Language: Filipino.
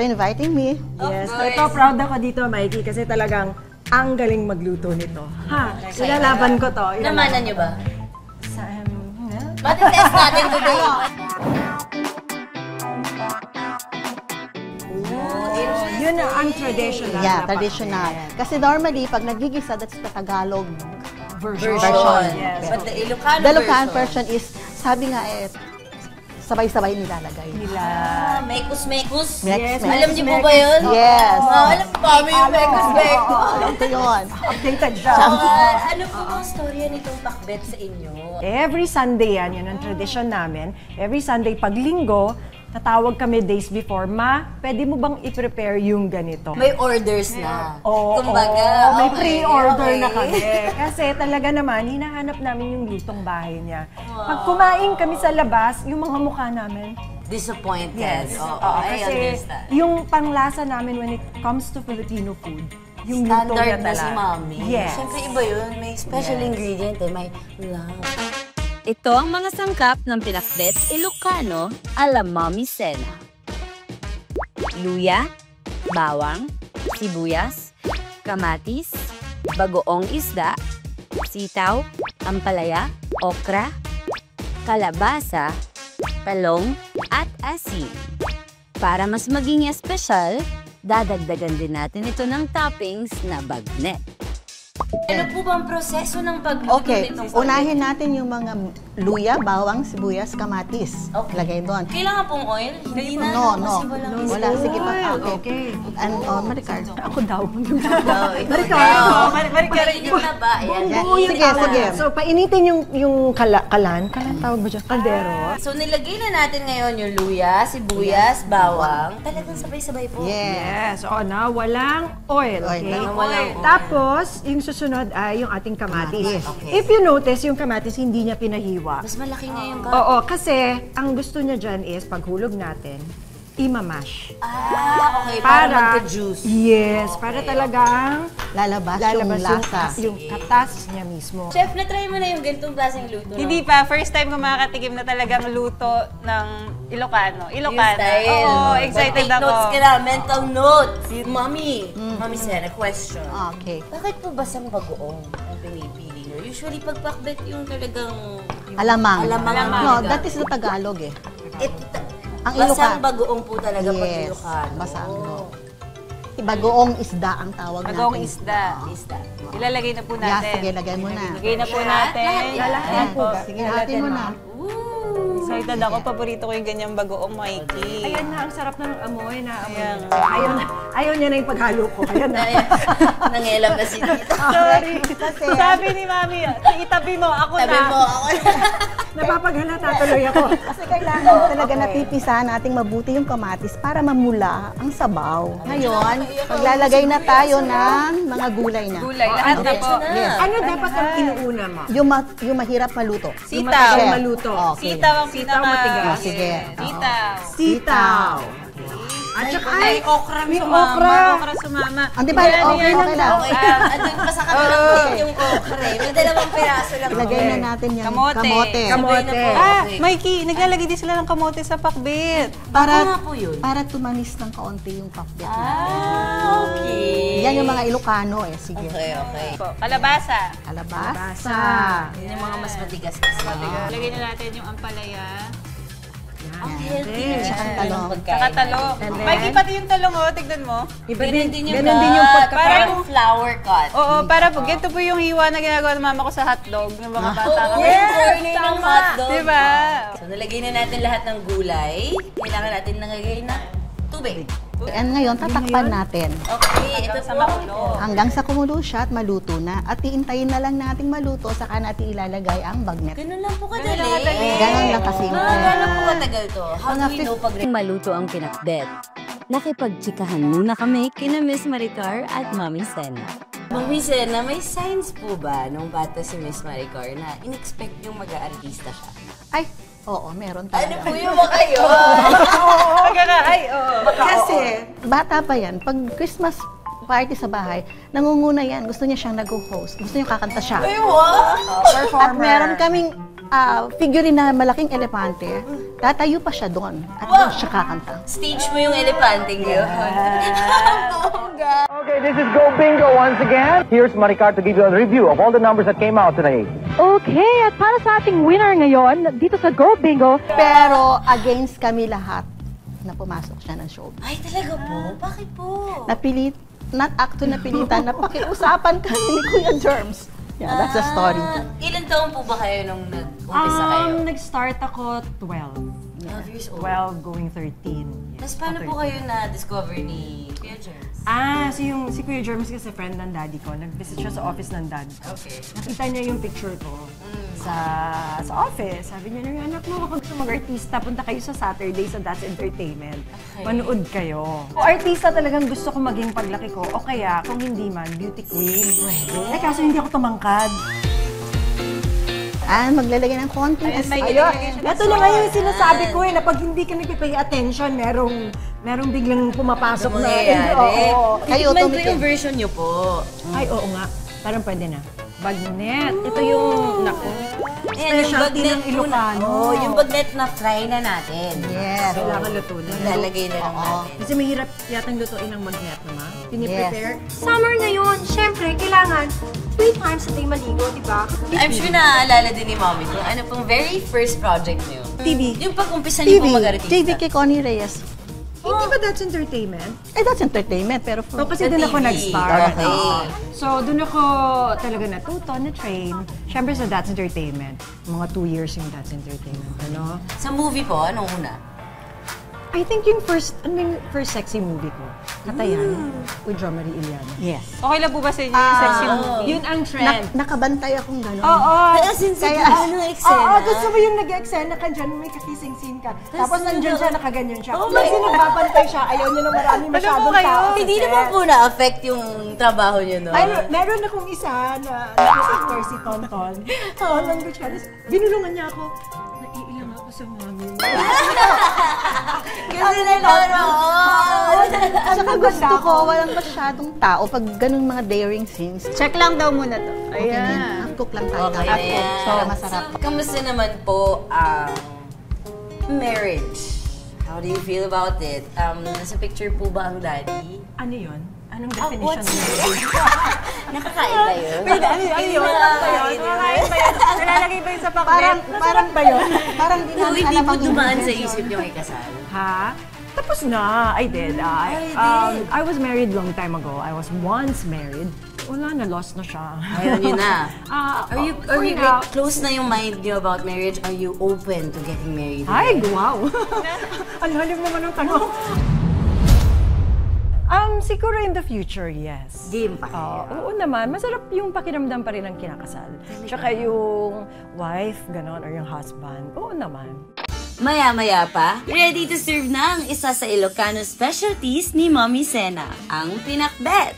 inviting me. Yes, ito proud ako dito, Mikey, kasi talagang ang galing magluto nito. Ha, ilalaban ko to. Namanan niyo ba? Well, Matitest natin today. yun ang traditional. Yeah, na traditional. pakbet. Kasi normally, pag nagigisa, that's the Tagalog Version. Yes. Yes. But the Ilocano The Ilocano version. version is, sabi nga sabay-sabay nilalagay. Mekus-mekus. Yes, Alam niyo po ba yun? Yes. Alam po kami yung mekus-mekus. Alam ko yun. Updated siya. Ano po ang storya nitong pakbet sa inyo? Every Sunday yan ang tradition namin. Every Sunday, pag linggo, tatawag kami days before, pwede mo bang i-prepare yung ganito? May orders na. Oo, Kumbaga, may okay, pre-order okay. na kami. Kasi talaga naman, hinahanap namin yung lutong bahay niya. Pag kumain kami sa labas, yung mga mukha namin, Disappointed. yes. Oo, Oo, I kasi understand. yung panglasa namin when it comes to Filipino food, yung luto niya Standard na si talaga. Mami. Yes. Siyempre iba yun. May special ingredient eh. May love. Ito ang mga sangkap ng pinakbet Ilocano ala Mami Sena. Luya, bawang, sibuyas, kamatis, bagoong isda, sitaw, ampalaya, okra, kalabasa, talong, at asin. Para mas maging espesyal, dadagdagan din natin ito ng toppings na bagnet. Ano po ba ang proseso ng pagluto Okay, nitong unahin natin yung mga luya, bawang, sibuyas, kamatis. Okay. Lagay doon. Kailangan pong oil? Hindi na. No. Kasi walang Wala, sige pa. Okay. And, Maricar. Ako daw. Maricar. na ba? Ayan. Sige. So, painitin yung kalan. Kalan tawag ba dyan? Kaldero. So, nilagay na natin ngayon yung luya, sibuyas, bawang. Talagang sabay-sabay po. Yes. Yes. O na, walang oil. Okay? Walang oil. Tapos, yung susunod ay yung ating kamatis. Okay. If you notice, yung kamatis hindi niya pinahiwa. Mas malaki nga yung Oo, kasi ang gusto niya dyan is, paghulog natin, imamash. okay. Para magka-juice. Yes, para talagang Lalabas yung lasa. yung katas niya mismo. Chef, na-try mo na yung ganitong klaseng luto? Hindi pa. First time ko makakatikim na talagang luto ng Ilocano. Ilocano. Oo, excited Take ako. notes ka na. Mental notes. Mami. Mami Sena, question. Okay. Bakit po basang bagoong ang pinipili nyo? Usually, pag pakbet yung talagang... Alamang. Alamang. No, that is the Tagalog eh. Ang Basang Ilocano. bagoong po talaga pag Yes, Ilocano. basang bagoong isda ang tawag natin. Bagoong isda. Isda. Ilalagay na po Yeah, natin. sige, lagay mo na. Lagay na po natin. Ayan. Sige, hatin mo na. Excited ako. Paborito ko yung ganyang bagoong, Mikey. Ayan na, ang sarap ng amoy na amoy. Ayan. Ayaw niya na yung paghalo ko. Ayan na. Nangelam na si Tita. Sorry. Sabi ni Mami, itabi mo, ako Sabi na. mo, ako na. Napapaghalata tuloy ako. Kasi kailangan talaga napipisahan nating mabuti yung kamatis para mamula ang sabaw. Ngayon, maglalagay na tayo ng mga gulay na. Gulay, lahat na po. Yes. Ano dapat ang inuuna mo? Yung mahirap maluto. Sitaw. Yung maluto. Okay. Sitaw ang Sitaw pinaka... matigas. Sige. Sitaw. Sitaw. At saka Ay, okra may sumama. okra. Okra sumama. Hindi ba? Okay lang. Okay. Andun pa sa kabilang plate yung okra eh. May dalawang piraso lang. Ilagay na natin yung Kamote. Kamote. Mikey, naglalagay din sila ng kamote sa pakbit. Ano nga po yun? Para tumanis ng kaunti yung pakbet. Okay. Yan yung mga Ilocano eh. Sige. Okay. Kalabasa. Kalabasa. Yun yung mga mas matigas kasi. Lagay na natin yung ampalaya. Ang healthy na Tsaka siya. talong. Saka talong. Mikey, pati yung talong, oh. Tignan mo. Ganun din yung Parang pagkakaroon. yung flower cut. Oo, para po. Ganito po yung hiwa na ginagawa ng mama ko sa hotdog ng mga bata ko. Yes! Ng hotdog. Diba? So, nalagay na natin lahat ng gulay. Kailangan natin nalagay na tubig. And ngayon, tatakpan natin. Okay, ito Sa po. makulo. Hanggang sa kumulo siya at maluto na. At iintayin na lang nating maluto, saka natin ilalagay ang bagnet. Ganun lang po kadali. Ganon lang kasi. Gano'n po katagal to? How do we know pag Maluto ang pinakbet. Nakipagtsikahan muna kami kina Miss Maricar at Mami Sena. Mami Sena, may signs po ba nung bata si Miss Maricar na in-expect yung mag-aartista siya? Ay, oo, meron Ano talaga. po yung mga yun? Kasi, bata pa yan, pag Christmas party sa bahay, nangunguna yan. Gusto niya siyang nag-host. Gusto niya kakanta siya. Ay, what? At meron kaming figurine na malaking elepante, tatayo pa siya doon at doon siya kakanta. Stage mo yung elepante yun. Okay, this is Go Bingo once again. Here's Maricar to give you a review of all the numbers that came out today. Okay, at para sa ating winner ngayon, dito sa Go Bingo, Pero against kami lahat na pumasok siya ng show. Ay, talaga po? Bakit po? Napilitan na pakiusapan kami ni Kuya Germs. Yeah, that's the story. Ilan taon po ba kayo nung nag-umpisa kayo? Nag-start ako 12. 12 years old. 12 going 13. Tapos paano po kayo na-discover ni Kuya Germs? Si Kuya Germs kasi friend ng daddy ko. Nag-visit siya sa office ng dad ko. Okay. Nakita niya yung picture ko sa office. Sabi niya, anak mo, kung gusto mag-artista, punta kayo sa Saturday sa That's Entertainment. Manood kayo. O artista talagang gusto ko maging paglaki ko. O kaya, kung hindi man, beauty queen. Eh, kaso hindi ako tumangkad. Maglalagay ng konting asin. Ito na nga yung sinasabi ko na pag hindi ka nag-pay attention, merong biglang pumapasok na. Oo. Kayo, Titikman ko tumikim. yung version niyo po. Ay, oo nga. Parang pwede na. Bagnet. Ito yung, naku, specialty ng Ilocano. Yung bagnet na fry na natin. Yes. Kailangan luto na. Lalagay na lang natin. Kasi mahirap yatang lutuin ang bagnet naman. Piniprepare. summer ngayon, syempre, kailangan 3 times a day maligo, di ba? I'm sure naaalala din ni Mommy kung ano pong very first project niyo. TV. Yung pag-umpisa niyo po mag-artista. TV kay Connie Reyes. Hindi ba that's entertainment? That's entertainment, pero Kasi Sa doon ako TV. nag-start. Okay. So, doon ako talaga natuto, na-train. Siyempre sa That's Entertainment. Mga 2 years yung That's Entertainment. Ano? Sa movie po, anong una? I think yung first sexy movie ko. Katayan. With Jo Marie Iliana. Yes. Okay lang po ba sa inyo yung sexy movie? Yun ang trend. Nakabantay akong gano'n. Oo. Ano eksena? Oo, gusto mo yung nag-eksena ka dyan, may kakissing scene ka. Tapos nandyan siya, nakaganyan siya. Kasi nagbabantay siya, ayaw niya na marami masyadong tao. Hindi naman po na-affect yung trabaho niyo, no? Ay, meron akong isa na actor si Tonton. Tonton Gutierrez. Binulungan niya ako. Naiilang ako sa mami. Kasi nanonood! Saka gusto ko, walang masyadong tao pag ganun mga daring scenes. Check lang daw muna to. Okay na yan. Ayan. Half-cook lang tayo. Okay na Half-cook. yan. So, masarap. So, kamusta naman po ang marriage? How do you feel about it? Nasa picture po ba ang daddy? Ano yun? Anong definition what's ng it? marriage? Nakakain ba yun? Ano yun? Nakakain ba yun? Nilalagay ba yun sa pakbet? Parang ba yun? Parang di Kung namin hindi alam po ang dumaan sa ingredients. isip yung ikasal. Ha? Tapos na. I did. I was married long time ago. I was once married. Wala na, lost na siya. Ayaw niyo na. Are you now, close na yung mind niyo about marriage? Are you open to getting married? Ay, wow! Ang lalim naman ng tanong. Siguro in the future, yes. Game pa kayo. Oo naman. Masarap yung pakiramdam pa rin ng kinakasal. Tsaka yung wife, ganon, or yung husband. Oo naman. Maya-maya pa, ready to serve na ang isa sa Ilocano specialties ni Mommy Sena, ang pinakbet.